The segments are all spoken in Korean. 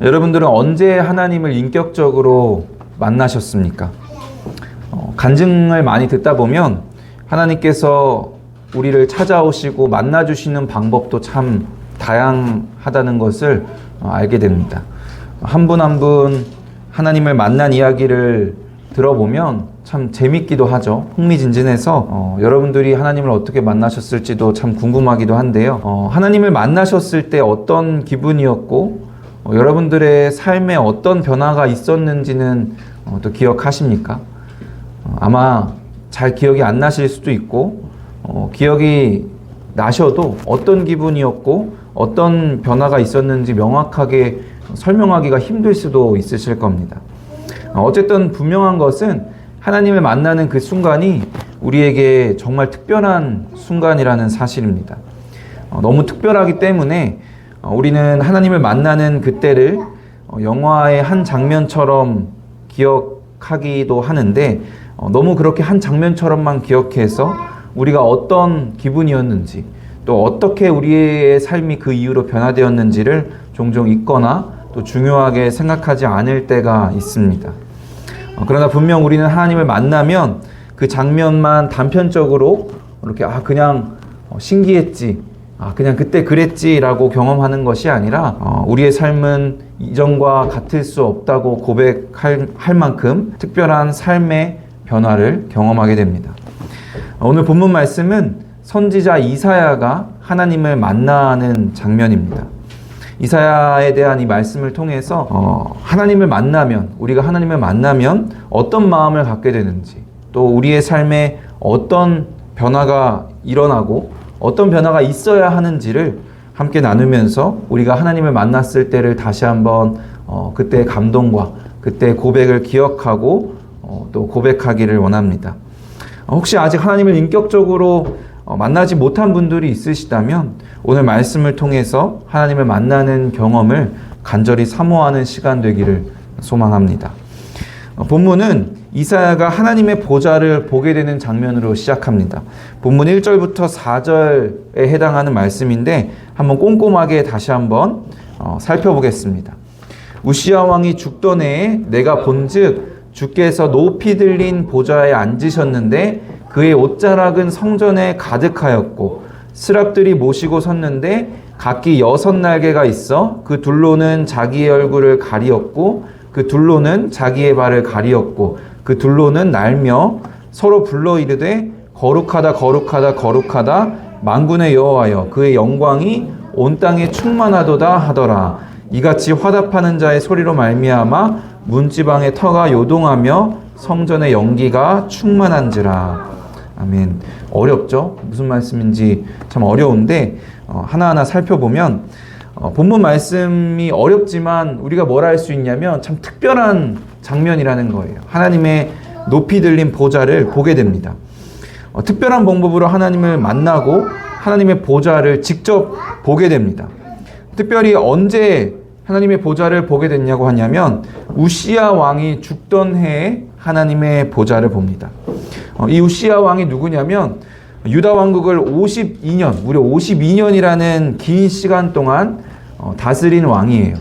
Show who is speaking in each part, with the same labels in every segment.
Speaker 1: 여러분들은 언제 하나님을 인격적으로 만나셨습니까? 간증을 많이 듣다 보면 하나님께서 우리를 찾아오시고 만나주시는 방법도 참 다양하다는 것을 알게 됩니다. 한 분 한 분 하나님을 만난 이야기를 들어보면 참 재밌기도 하죠. 흥미진진해서 여러분들이 하나님을 어떻게 만나셨을지도 참 궁금하기도 한데요. 하나님을 만나셨을 때 어떤 기분이었고 여러분들의 삶에 어떤 변화가 있었는지는 또 기억하십니까? 아마 잘 기억이 안 나실 수도 있고 기억이 나셔도 어떤 기분이었고 어떤 변화가 있었는지 명확하게 설명하기가 힘들 수도 있으실 겁니다. 어쨌든 분명한 것은 하나님을 만나는 그 순간이 우리에게 정말 특별한 순간이라는 사실입니다. 너무 특별하기 때문에 우리는 하나님을 만나는 그때를 영화의 한 장면처럼 기억하기도 하는데 너무 그렇게 한 장면처럼만 기억해서 우리가 어떤 기분이었는지 또 어떻게 우리의 삶이 그 이후로 변화되었는지를 종종 잊거나 또 중요하게 생각하지 않을 때가 있습니다. 그러나 분명 우리는 하나님을 만나면 그 장면만 단편적으로 이렇게 그냥 신기했지, 그냥 그때 그랬지 라고 경험하는 것이 아니라 우리의 삶은 이전과 같을 수 없다고 고백할 만큼 특별한 삶의 변화를 경험하게 됩니다. 오늘 본문 말씀은 선지자 이사야가 하나님을 만나는 장면입니다. 이사야에 대한 이 말씀을 통해서 하나님을 만나면, 우리가 하나님을 만나면 어떤 마음을 갖게 되는지, 또 우리의 삶에 어떤 변화가 일어나고 어떤 변화가 있어야 하는지를 함께 나누면서 우리가 하나님을 만났을 때를 다시 한번 그때의 감동과 그때의 고백을 기억하고 또 고백하기를 원합니다. 혹시 아직 하나님을 인격적으로 만나지 못한 분들이 있으시다면 오늘 말씀을 통해서 하나님을 만나는 경험을 간절히 사모하는 시간 되기를 소망합니다. 본문은 이사야가 하나님의 보좌를 보게 되는 장면으로 시작합니다. 본문 1절부터 4절에 해당하는 말씀인데 한번 꼼꼼하게 다시 한번 살펴보겠습니다. 우시야 왕이 죽던 해에 내가 본즉 주께서 높이 들린 보좌에 앉으셨는데 그의 옷자락은 성전에 가득하였고 스랍들이 모시고 섰는데 각기 6날개가 있어 그 둘로는 자기의 얼굴을 가리었고 그 둘로는 자기의 발을 가리었고 그 둘로는 날며 서로 불러 이르되 거룩하다 거룩하다 거룩하다 만군의 여호와여 그의 영광이 온 땅에 충만하도다 하더라. 이같이 화답하는 자의 소리로 말미암아 문지방의 터가 요동하며 성전의 연기가 충만한지라. 아멘. 어렵죠? 무슨 말씀인지 참 어려운데 하나하나 살펴보면 본문 말씀이 어렵지만 우리가 뭘 할 수 있냐면 참 특별한 장면이라는 거예요. 하나님의 높이 들린 보좌를 보게 됩니다. 특별한 방법으로 하나님을 만나고 하나님의 보좌를 직접 보게 됩니다. 특별히 언제 하나님의 보좌를 보게 됐냐고 하냐면 우시야 왕이 죽던 해에 하나님의 보좌를 봅니다. 이 우시야 왕이 누구냐면 유다 왕국을 52년, 무려 52년이라는 긴 시간 동안 다스린 왕이에요.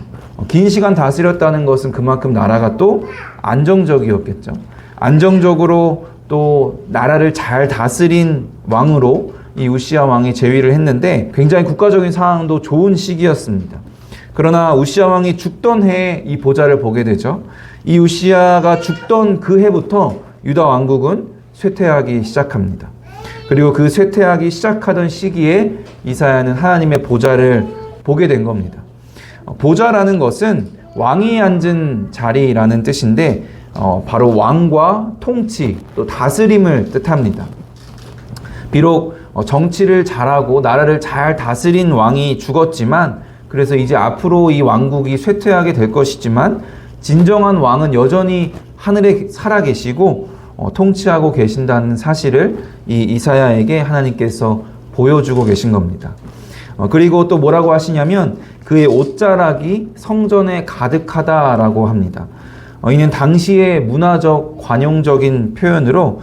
Speaker 1: 긴 시간 다스렸다는 것은 그만큼 나라가 또 안정적이었겠죠. 안정적으로 또 나라를 잘 다스린 왕으로 이 우시야 왕이 재위를 했는데 굉장히 국가적인 상황도 좋은 시기였습니다. 그러나 우시야 왕이 죽던 해에 이 보좌를 보게 되죠. 이 우시야가 죽던 그 해부터 유다 왕국은 쇠퇴하기 시작합니다. 그리고 그 쇠퇴하기 시작하던 시기에 이사야는 하나님의 보좌를 보게 된 겁니다. 보좌라는 것은 왕이 앉은 자리라는 뜻인데 바로 왕과 통치 또 다스림을 뜻합니다. 비록 정치를 잘하고 나라를 잘 다스린 왕이 죽었지만 그래서 이제 앞으로 이 왕국이 쇠퇴하게 될 것이지만 진정한 왕은 여전히 하늘에 살아계시고 통치하고 계신다는 사실을 이 이사야에게 하나님께서 보여주고 계신 겁니다. 그리고 또 뭐라고 하시냐면 그의 옷자락이 성전에 가득하다라고 합니다. 이는 당시의 문화적 관용적인 표현으로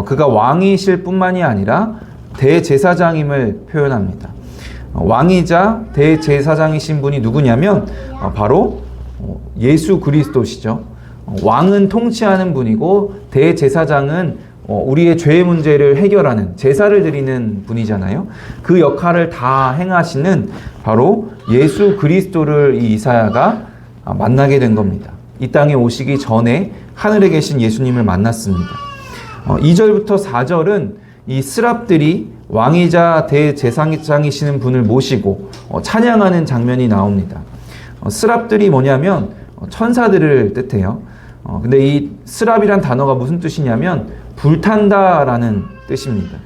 Speaker 1: 그가 왕이실 뿐만이 아니라 대제사장임을 표현합니다. 왕이자 대제사장이신 분이 누구냐면 바로 예수 그리스도시죠. 왕은 통치하는 분이고 대제사장은 우리의 죄의 문제를 해결하는 제사를 드리는 분이잖아요. 그 역할을 다 행하시는 바로 예수 그리스도를 이 이사야가 만나게 된 겁니다. 이 땅에 오시기 전에 하늘에 계신 예수님을 만났습니다. 2절부터 4절은 이 스랍들이 왕이자 대제사장이시는 분을 모시고 찬양하는 장면이 나옵니다. 스랍들이 뭐냐면 천사들을 뜻해요. 근데 이 스랍이란 단어가 무슨 뜻이냐면 불탄다라는 뜻입니다.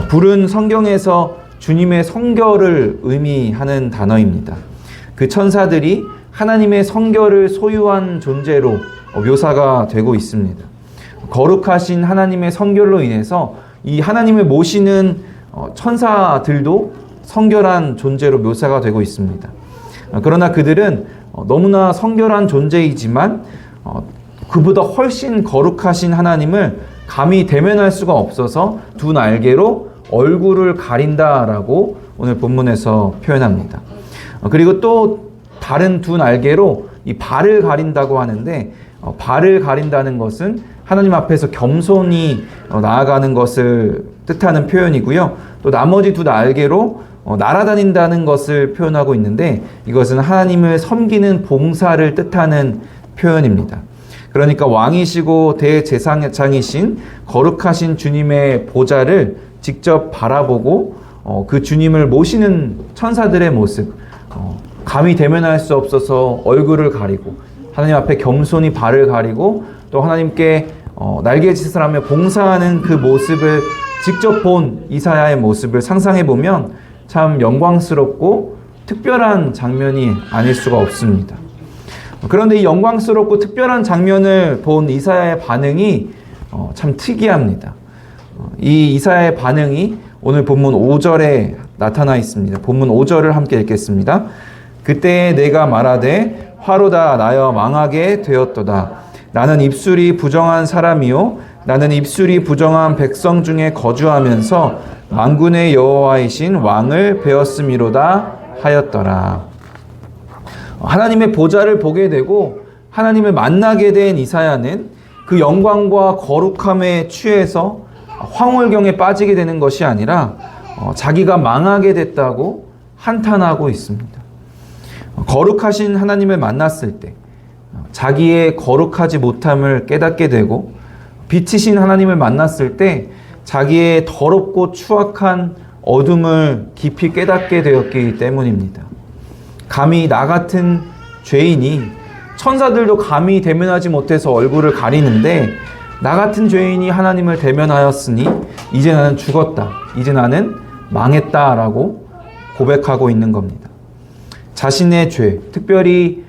Speaker 1: 불은 성경에서 주님의 성결을 의미하는 단어입니다. 그 천사들이 하나님의 성결을 소유한 존재로 묘사가 되고 있습니다. 거룩하신 하나님의 성결로 인해서 이 하나님을 모시는 천사들도 성결한 존재로 묘사가 되고 있습니다. 그러나 그들은 너무나 성결한 존재이지만 그보다 훨씬 거룩하신 하나님을 감히 대면할 수가 없어서 두 날개로 얼굴을 가린다라고 오늘 본문에서 표현합니다. 그리고 또 다른 두 날개로 이 발을 가린다고 하는데 발을 가린다는 것은 하나님 앞에서 겸손히 나아가는 것을 뜻하는 표현이고요. 또 나머지 두 날개로 날아다닌다는 것을 표현하고 있는데 이것은 하나님을 섬기는 봉사를 뜻하는 표현입니다. 그러니까 왕이시고 대제사장이신 거룩하신 주님의 보좌를 직접 바라보고 그 주님을 모시는 천사들의 모습, 감히 대면할 수 없어서 얼굴을 가리고 하나님 앞에 겸손히 발을 가리고 또 하나님께 날개짓을 하며 봉사하는 그 모습을 직접 본 이사야의 모습을 상상해 보면 참 영광스럽고 특별한 장면이 아닐 수가 없습니다. 그런데 이 영광스럽고 특별한 장면을 본 이사야의 반응이 참 특이합니다. 이 이사야의 반응이 오늘 본문 5절에 나타나 있습니다. 본문 5절을 함께 읽겠습니다. 그때 내가 말하되 화로다 나여 망하게 되었도다. 나는 입술이 부정한 사람이요 나는 입술이 부정한 백성 중에 거주하면서 만군의 여호와이신 왕을 배웠음이로다 하였더라. 하나님의 보좌를 보게 되고 하나님을 만나게 된 이사야는 그 영광과 거룩함에 취해서 황홀경에 빠지게 되는 것이 아니라 자기가 망하게 됐다고 한탄하고 있습니다. 거룩하신 하나님을 만났을 때 자기의 거룩하지 못함을 깨닫게 되고 빛이신 하나님을 만났을 때 자기의 더럽고 추악한 어둠을 깊이 깨닫게 되었기 때문입니다. 감히 나 같은 죄인이 천사들도 감히 대면하지 못해서 얼굴을 가리는데 나 같은 죄인이 하나님을 대면하였으니 이제 나는 죽었다. 이제 나는 망했다라고 고백하고 있는 겁니다. 자신의 죄, 특별히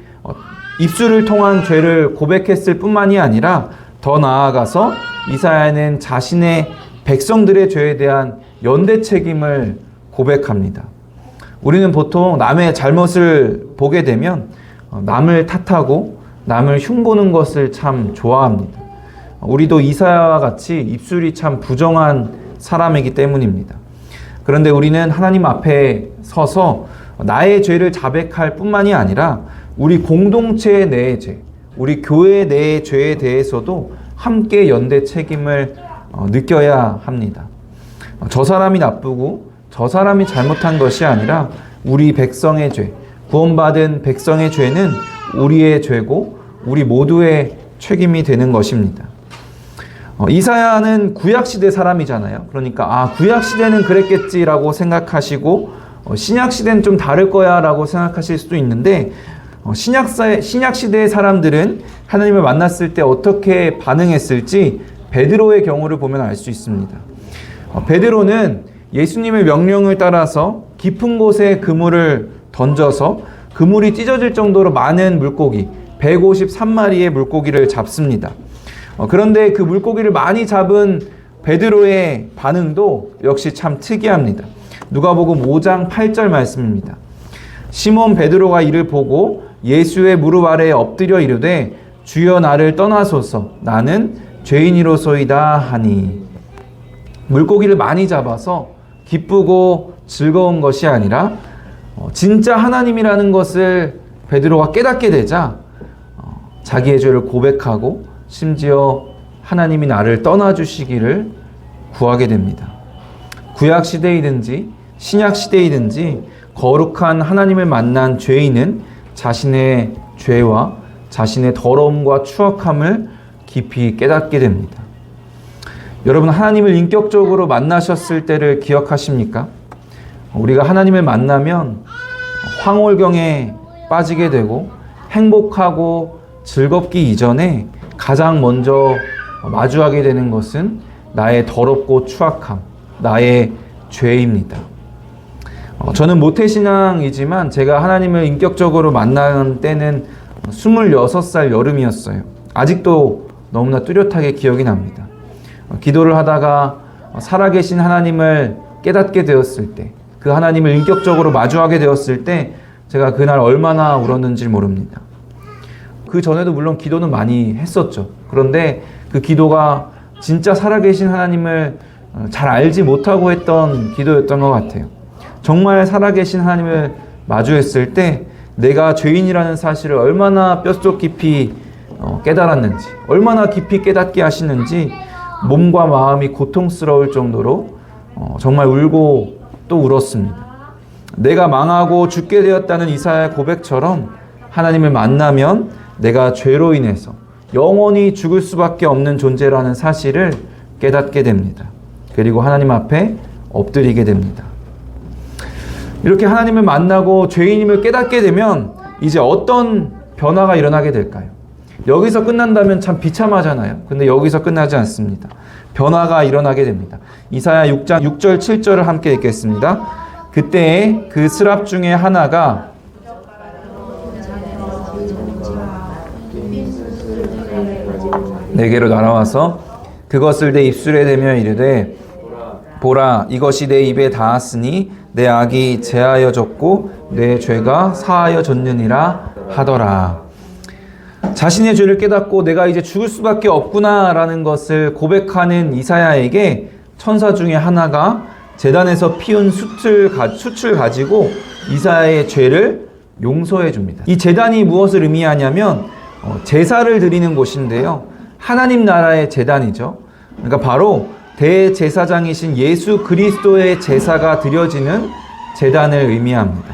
Speaker 1: 입술을 통한 죄를 고백했을 뿐만이 아니라 더 나아가서 이사야는 자신의 백성들의 죄에 대한 연대 책임을 고백합니다. 우리는 보통 남의 잘못을 보게 되면 남을 탓하고 남을 흉보는 것을 참 좋아합니다. 우리도 이사야와 같이 입술이 참 부정한 사람이기 때문입니다. 그런데 우리는 하나님 앞에 서서 나의 죄를 자백할 뿐만이 아니라 우리 공동체 내의 죄, 우리 교회 내의 죄에 대해서도 함께 연대 책임을 느껴야 합니다. 저 사람이 나쁘고 저 사람이 잘못한 것이 아니라 우리 백성의 죄, 구원받은 백성의 죄는 우리의 죄고 우리 모두의 책임이 되는 것입니다. 이사야는 구약시대 사람이잖아요. 그러니까 구약시대는 그랬겠지라고 생각하시고 신약시대는 좀 다를 거야 라고 생각하실 수도 있는데 신약시대의 사람들은 하나님을 만났을 때 어떻게 반응했을지 베드로의 경우를 보면 알 수 있습니다. 베드로는 예수님의 명령을 따라서 깊은 곳에 그물을 던져서 그물이 찢어질 정도로 많은 물고기 153마리의 물고기를 잡습니다. 그런데 그 물고기를 많이 잡은 베드로의 반응도 역시 참 특이합니다. 누가복음 5장 8절 말씀입니다. 시몬 베드로가 이를 보고 예수의 무릎 아래에 엎드려 이르되 주여 나를 떠나소서 나는 죄인이로소이다 하니. 물고기를 많이 잡아서 기쁘고 즐거운 것이 아니라 진짜 하나님이라는 것을 베드로가 깨닫게 되자 자기의 죄를 고백하고 심지어 하나님이 나를 떠나주시기를 구하게 됩니다. 구약 시대이든지 신약 시대이든지 거룩한 하나님을 만난 죄인은 자신의 죄와 자신의 더러움과 추악함을 깊이 깨닫게 됩니다. 여러분, 하나님을 인격적으로 만나셨을 때를 기억하십니까? 우리가 하나님을 만나면 황홀경에 빠지게 되고 행복하고 즐겁기 이전에 가장 먼저 마주하게 되는 것은 나의 더럽고 추악함, 나의 죄입니다. 저는 모태신앙이지만 제가 하나님을 인격적으로 만난 때는 26살 여름이었어요. 아직도 너무나 뚜렷하게 기억이 납니다. 기도를 하다가 살아계신 하나님을 깨닫게 되었을 때, 그 하나님을 인격적으로 마주하게 되었을 때 제가 그날 얼마나 울었는지 모릅니다. 그 전에도 물론 기도는 많이 했었죠. 그런데 그 기도가 진짜 살아계신 하나님을 잘 알지 못하고 했던 기도였던 것 같아요. 정말 살아계신 하나님을 마주했을 때 내가 죄인이라는 사실을 얼마나 뼛속 깊이 깨달았는지, 얼마나 깊이 깨닫게 하시는지 몸과 마음이 고통스러울 정도로 정말 울고 또 울었습니다. 내가 망하고 죽게 되었다는 이사야의 고백처럼 하나님을 만나면 내가 죄로 인해서 영원히 죽을 수밖에 없는 존재라는 사실을 깨닫게 됩니다. 그리고 하나님 앞에 엎드리게 됩니다. 이렇게 하나님을 만나고 죄인임을 깨닫게 되면 이제 어떤 변화가 일어나게 될까요? 여기서 끝난다면 참 비참하잖아요. 근데 여기서 끝나지 않습니다. 변화가 일어나게 됩니다. 이사야 6장 6절 7절을 함께 읽겠습니다. 그때 그 스랍 중에 하나가 내게로 날아와서 그것을 내 입술에 대며 이르되 보라, 이것이 내 입에 닿았으니 내 악이 제하여졌고 내 죄가 사하여졌느니라 하더라. 자신의 죄를 깨닫고 내가 이제 죽을 수밖에 없구나라는 것을 고백하는 이사야에게 천사 중에 하나가 제단에서 피운 숯을 가지고 이사야의 죄를 용서해 줍니다. 이 제단이 무엇을 의미하냐면 제사를 드리는 곳인데요. 하나님 나라의 제단이죠. 그러니까 바로 대제사장이신 예수 그리스도의 제사가 드려지는 제단을 의미합니다.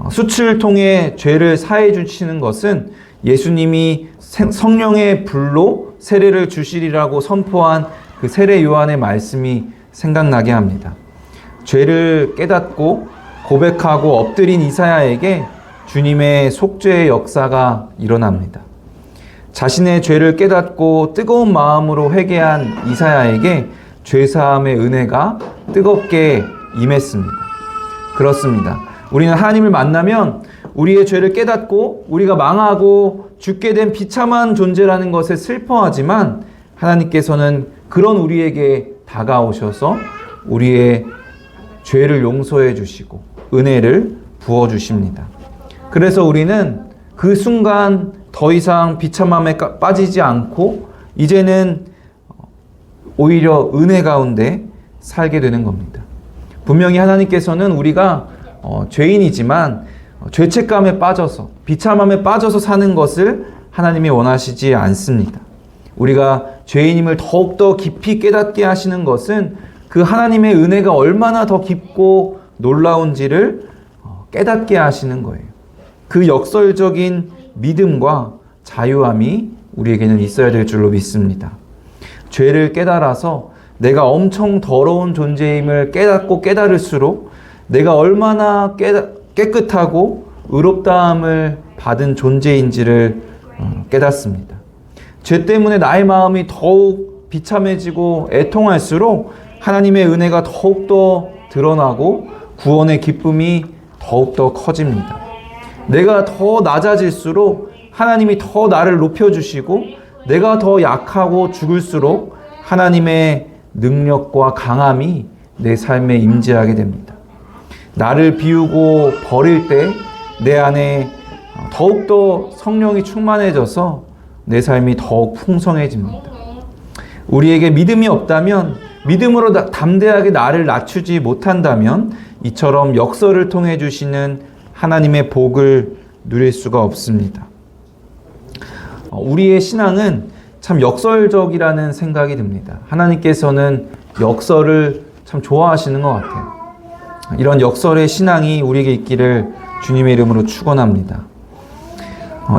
Speaker 1: 숯을 통해 죄를 사해 주시는 것은 예수님이 성령의 불로 세례를 주시리라고 선포한 그 세례 요한의 말씀이 생각나게 합니다. 죄를 깨닫고 고백하고 엎드린 이사야에게 주님의 속죄의 역사가 일어납니다. 자신의 죄를 깨닫고 뜨거운 마음으로 회개한 이사야에게 죄사함의 은혜가 뜨겁게 임했습니다. 그렇습니다. 우리는 하나님을 만나면 우리의 죄를 깨닫고 우리가 망하고 죽게 된 비참한 존재라는 것에 슬퍼하지만 하나님께서는 그런 우리에게 다가오셔서 우리의 죄를 용서해 주시고 은혜를 부어 주십니다. 그래서 우리는 그 순간 더 이상 비참함에 빠지지 않고 이제는 오히려 은혜 가운데 살게 되는 겁니다. 분명히 하나님께서는 우리가 죄인이지만 죄책감에 빠져서 비참함에 빠져서 사는 것을 하나님이 원하시지 않습니다. 우리가 죄인임을 더욱더 깊이 깨닫게 하시는 것은 그 하나님의 은혜가 얼마나 더 깊고 놀라운지를 깨닫게 하시는 거예요. 그 역설적인 믿음과 자유함이 우리에게는 있어야 될 줄로 믿습니다. 죄를 깨달아서 내가 엄청 더러운 존재임을 깨닫고 깨달을수록 내가 얼마나 깨끗하고 의롭다함을 받은 존재인지를 깨닫습니다. 죄 때문에 나의 마음이 더욱 비참해지고 애통할수록 하나님의 은혜가 더욱더 드러나고 구원의 기쁨이 더욱더 커집니다. 내가 더 낮아질수록 하나님이 더 나를 높여주시고 내가 더 약하고 죽을수록 하나님의 능력과 강함이 내 삶에 임재하게 됩니다. 나를 비우고 버릴 때 내 안에 더욱더 성령이 충만해져서 내 삶이 더욱 풍성해집니다. 우리에게 믿음이 없다면, 믿음으로 담대하게 나를 낮추지 못한다면 이처럼 역설을 통해 주시는 하나님의 복을 누릴 수가 없습니다. 우리의 신앙은 참 역설적이라는 생각이 듭니다. 하나님께서는 역설을 참 좋아하시는 것 같아요. 이런 역설의 신앙이 우리에게 있기를 주님의 이름으로 축원합니다.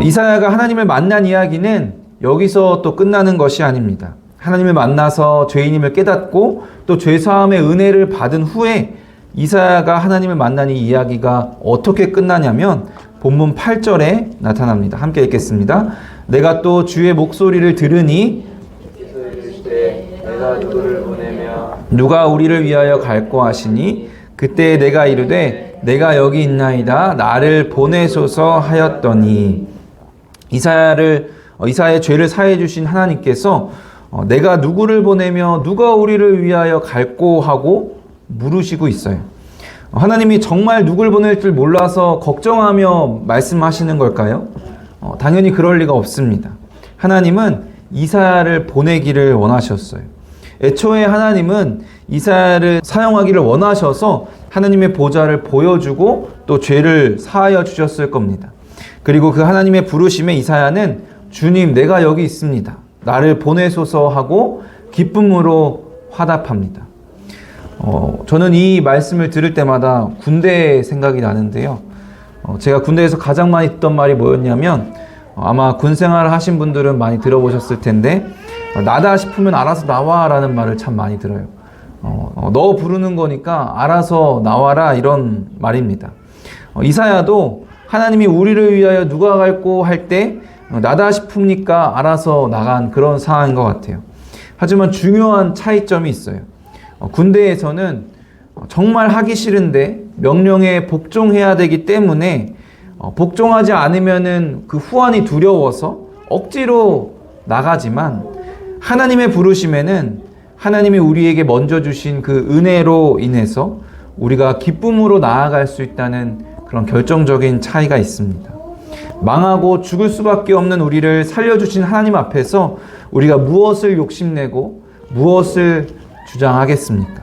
Speaker 1: 이사야가 하나님을 만난 이야기는 여기서 또 끝나는 것이 아닙니다. 하나님을 만나서 죄인임을 깨닫고 또 죄사함의 은혜를 받은 후에 이사야가 하나님을 만난 이 이야기가 어떻게 끝나냐면 본문 8절에 나타납니다. 함께 읽겠습니다. 내가 또 주의 목소리를 들으니 내가 누구를 보내며 누가 우리를 위하여 갈고 하시니 그때 내가 이르되 내가 여기 있나이다 나를 보내소서 하였더니 이사야의 죄를 사해 주신 하나님께서 내가 누구를 보내며 누가 우리를 위하여 갈고 하고 물으시고 있어요. 하나님이 정말 누굴 보낼 줄 몰라서 걱정하며 말씀하시는 걸까요? 당연히 그럴 리가 없습니다. 하나님은 이사야를 보내기를 원하셨어요. 애초에 하나님은 이사야를 사용하기를 원하셔서 하나님의 보좌를 보여주고 또 죄를 사하여 주셨을 겁니다. 그리고 그 하나님의 부르심에 이사야는 주님 내가 여기 있습니다. 나를 보내소서 하고 기쁨으로 화답합니다. 저는 이 말씀을 들을 때마다 군대 생각이 나는데요. 제가 군대에서 가장 많이 듣던 말이 뭐였냐면 아마 군 생활을 하신 분들은 많이 들어보셨을 텐데 나다 싶으면 알아서 나와 라는 말을 참 많이 들어요. 너 부르는 거니까 알아서 나와라 이런 말입니다. 이사야도 하나님이 우리를 위하여 누가 갈고 할 때 나다 싶으니까 알아서 나간 그런 상황인 것 같아요. 하지만 중요한 차이점이 있어요. 군대에서는 정말 하기 싫은데 명령에 복종해야 되기 때문에 복종하지 않으면은 그 후환이 두려워서 억지로 나가지만 하나님의 부르심에는 하나님이 우리에게 먼저 주신 그 은혜로 인해서 우리가 기쁨으로 나아갈 수 있다는 그런 결정적인 차이가 있습니다. 망하고 죽을 수밖에 없는 우리를 살려주신 하나님 앞에서 우리가 무엇을 욕심내고 무엇을 주장하겠습니까?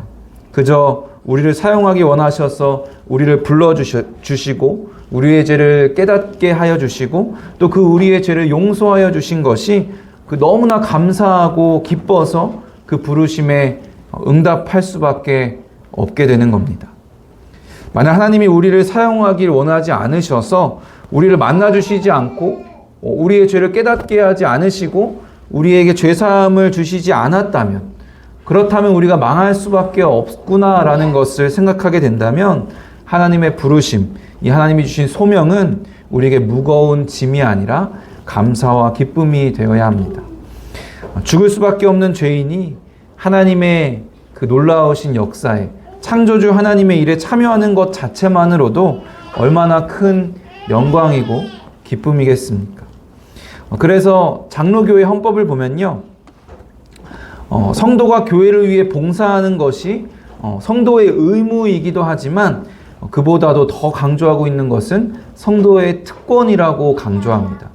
Speaker 1: 그저 우리를 사용하기 원하셔서 우리를 불러주시고 우리의 죄를 깨닫게 하여 주시고 또 그 우리의 죄를 용서하여 주신 것이 그 너무나 감사하고 기뻐서 그 부르심에 응답할 수밖에 없게 되는 겁니다. 만약 하나님이 우리를 사용하길 원하지 않으셔서 우리를 만나주시지 않고 우리의 죄를 깨닫게 하지 않으시고 우리에게 죄사함을 주시지 않았다면 그렇다면 우리가 망할 수밖에 없구나라는 것을 생각하게 된다면 하나님의 부르심, 이 하나님이 주신 소명은 우리에게 무거운 짐이 아니라 감사와 기쁨이 되어야 합니다. 죽을 수밖에 없는 죄인이 하나님의 그 놀라우신 역사에 창조주 하나님의 일에 참여하는 것 자체만으로도 얼마나 큰 영광이고 기쁨이겠습니까? 그래서 장로교회 헌법을 보면요. 성도가 교회를 위해 봉사하는 것이 성도의 의무이기도 하지만 그보다도 더 강조하고 있는 것은 성도의 특권이라고 강조합니다.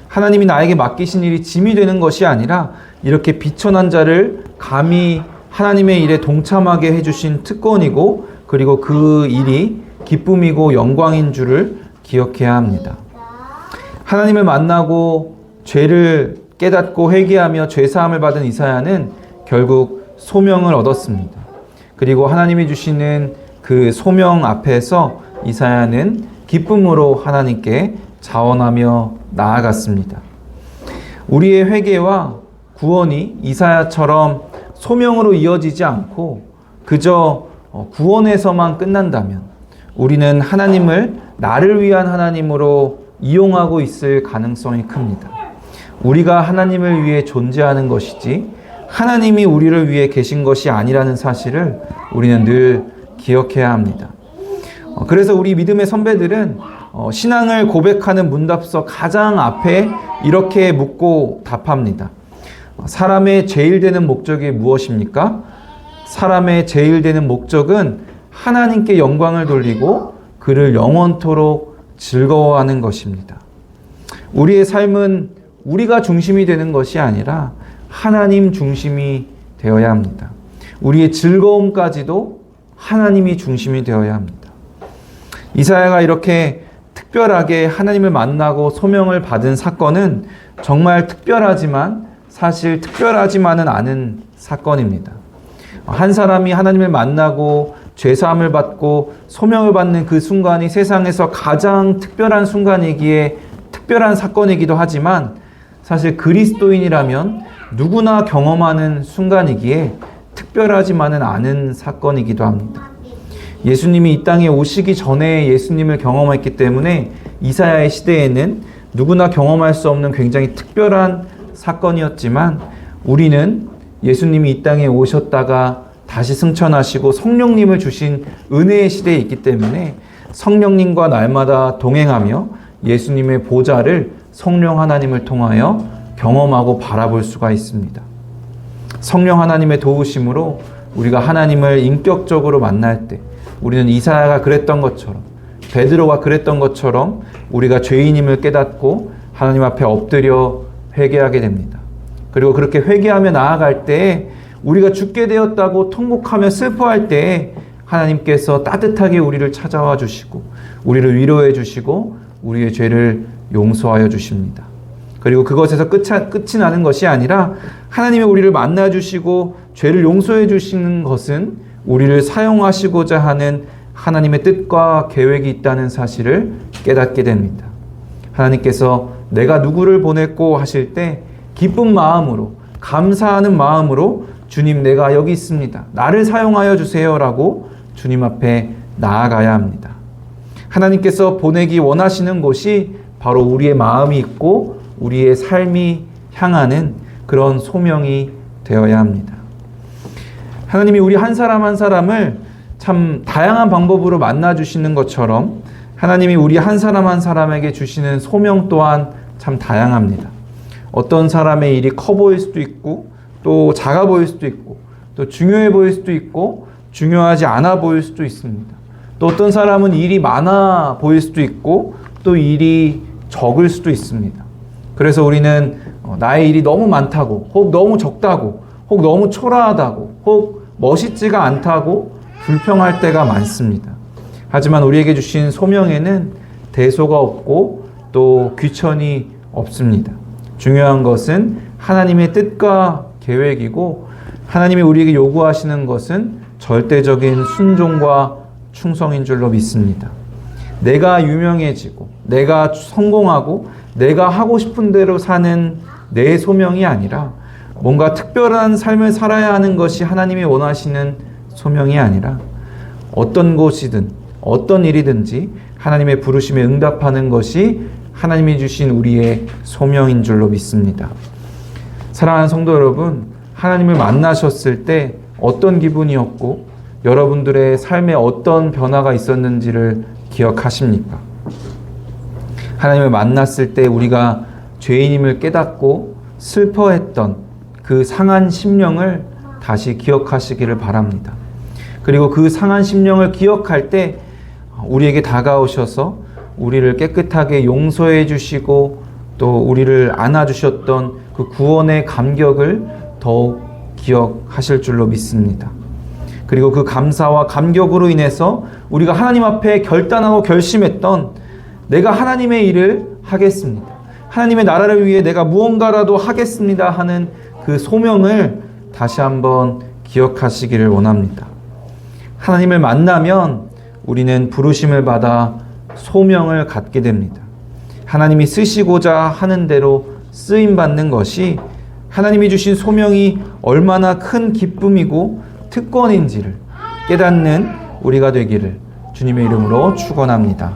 Speaker 1: 하나님이 나에게 맡기신 일이 짐이 되는 것이 아니라 이렇게 비천한 자를 감히 하나님의 일에 동참하게 해주신 특권이고 그리고 그 일이 기쁨이고 영광인 줄을 기억해야 합니다. 하나님을 만나고 죄를 깨닫고 회개하며 죄사함을 받은 이사야는 결국 소명을 얻었습니다. 그리고 하나님이 주시는 그 소명 앞에서 이사야는 기쁨으로 하나님께 자원하며 나아갔습니다. 우리의 회개와 구원이 이사야처럼 소명으로 이어지지 않고 그저 구원에서만 끝난다면 우리는 하나님을 나를 위한 하나님으로 이용하고 있을 가능성이 큽니다. 우리가 하나님을 위해 존재하는 것이지 하나님이 우리를 위해 계신 것이 아니라는 사실을 우리는 늘 기억해야 합니다. 그래서 우리 믿음의 선배들은 신앙을 고백하는 문답서 가장 앞에 이렇게 묻고 답합니다. 사람의 제일 되는 목적이 무엇입니까? 사람의 제일 되는 목적은 하나님께 영광을 돌리고 그를 영원토록 즐거워하는 것입니다. 우리의 삶은 우리가 중심이 되는 것이 아니라 하나님 중심이 되어야 합니다. 우리의 즐거움까지도 하나님이 중심이 되어야 합니다. 이사야가 이렇게 특별하게 하나님을 만나고 소명을 받은 사건은 정말 특별하지만 사실 특별하지만은 않은 사건입니다. 한 사람이 하나님을 만나고 죄사함을 받고 소명을 받는 그 순간이 세상에서 가장 특별한 순간이기에 특별한 사건이기도 하지만 사실 그리스도인이라면 누구나 경험하는 순간이기에 특별하지만은 않은 사건이기도 합니다. 예수님이 이 땅에 오시기 전에 예수님을 경험했기 때문에 이사야의 시대에는 누구나 경험할 수 없는 굉장히 특별한 사건이었지만 우리는 예수님이 이 땅에 오셨다가 다시 승천하시고 성령님을 주신 은혜의 시대에 있기 때문에 성령님과 날마다 동행하며 예수님의 보좌를 성령 하나님을 통하여 경험하고 바라볼 수가 있습니다. 성령 하나님의 도우심으로 우리가 하나님을 인격적으로 만날 때 우리는 이사야가 그랬던 것처럼 베드로가 그랬던 것처럼 우리가 죄인임을 깨닫고 하나님 앞에 엎드려 회개하게 됩니다. 그리고 그렇게 회개하며 나아갈 때 우리가 죽게 되었다고 통곡하며 슬퍼할 때 하나님께서 따뜻하게 우리를 찾아와 주시고 우리를 위로해 주시고 우리의 죄를 용서하여 주십니다. 그리고 그것에서 끝이 나는 것이 아니라 하나님이 우리를 만나 주시고 죄를 용서해 주시는 것은 우리를 사용하시고자 하는 하나님의 뜻과 계획이 있다는 사실을 깨닫게 됩니다. 하나님께서 내가 누구를 보냈고 하실 때 기쁜 마음으로 감사하는 마음으로 주님 내가 여기 있습니다. 나를 사용하여 주세요 라고 주님 앞에 나아가야 합니다. 하나님께서 보내기 원하시는 곳이 바로 우리의 마음이 있고 우리의 삶이 향하는 그런 소명이 되어야 합니다. 하나님이 우리 한 사람 한 사람을 참 다양한 방법으로 만나 주시는 것처럼 하나님이 우리 한 사람 한 사람에게 주시는 소명 또한 참 다양합니다. 어떤 사람의 일이 커 보일 수도 있고 또 작아 보일 수도 있고 또 중요해 보일 수도 있고 중요하지 않아 보일 수도 있습니다. 또 어떤 사람은 일이 많아 보일 수도 있고 또 일이 적을 수도 있습니다. 그래서 우리는 나의 일이 너무 많다고 혹 너무 적다고 혹 너무 초라하다고 혹 멋있지가 않다고 불평할 때가 많습니다. 하지만 우리에게 주신 소명에는 대소가 없고 또 귀천이 없습니다. 중요한 것은 하나님의 뜻과 계획이고 하나님이 우리에게 요구하시는 것은 절대적인 순종과 충성인 줄로 믿습니다. 내가 유명해지고 내가 성공하고 내가 하고 싶은 대로 사는 내 소명이 아니라 뭔가 특별한 삶을 살아야 하는 것이 하나님이 원하시는 소명이 아니라 어떤 곳이든 어떤 일이든지 하나님의 부르심에 응답하는 것이 하나님이 주신 우리의 소명인 줄로 믿습니다. 사랑하는 성도 여러분, 하나님을 만나셨을 때 어떤 기분이었고 여러분들의 삶에 어떤 변화가 있었는지를 기억하십니까? 하나님을 만났을 때 우리가 죄인임을 깨닫고 슬퍼했던 그 상한 심령을 다시 기억하시기를 바랍니다. 그리고 그 상한 심령을 기억할 때 우리에게 다가오셔서 우리를 깨끗하게 용서해 주시고 또 우리를 안아주셨던 그 구원의 감격을 더욱 기억하실 줄로 믿습니다. 그리고 그 감사와 감격으로 인해서 우리가 하나님 앞에 결단하고 결심했던 내가 하나님의 일을 하겠습니다. 하나님의 나라를 위해 내가 무언가라도 하겠습니다 하는 그 소명을 다시 한번 기억하시기를 원합니다. 하나님을 만나면 우리는 부르심을 받아 소명을 갖게 됩니다. 하나님이 쓰시고자 하는 대로 쓰임받는 것이 하나님이 주신 소명이 얼마나 큰 기쁨이고 특권인지를 깨닫는 우리가 되기를 주님의 이름으로 축원합니다.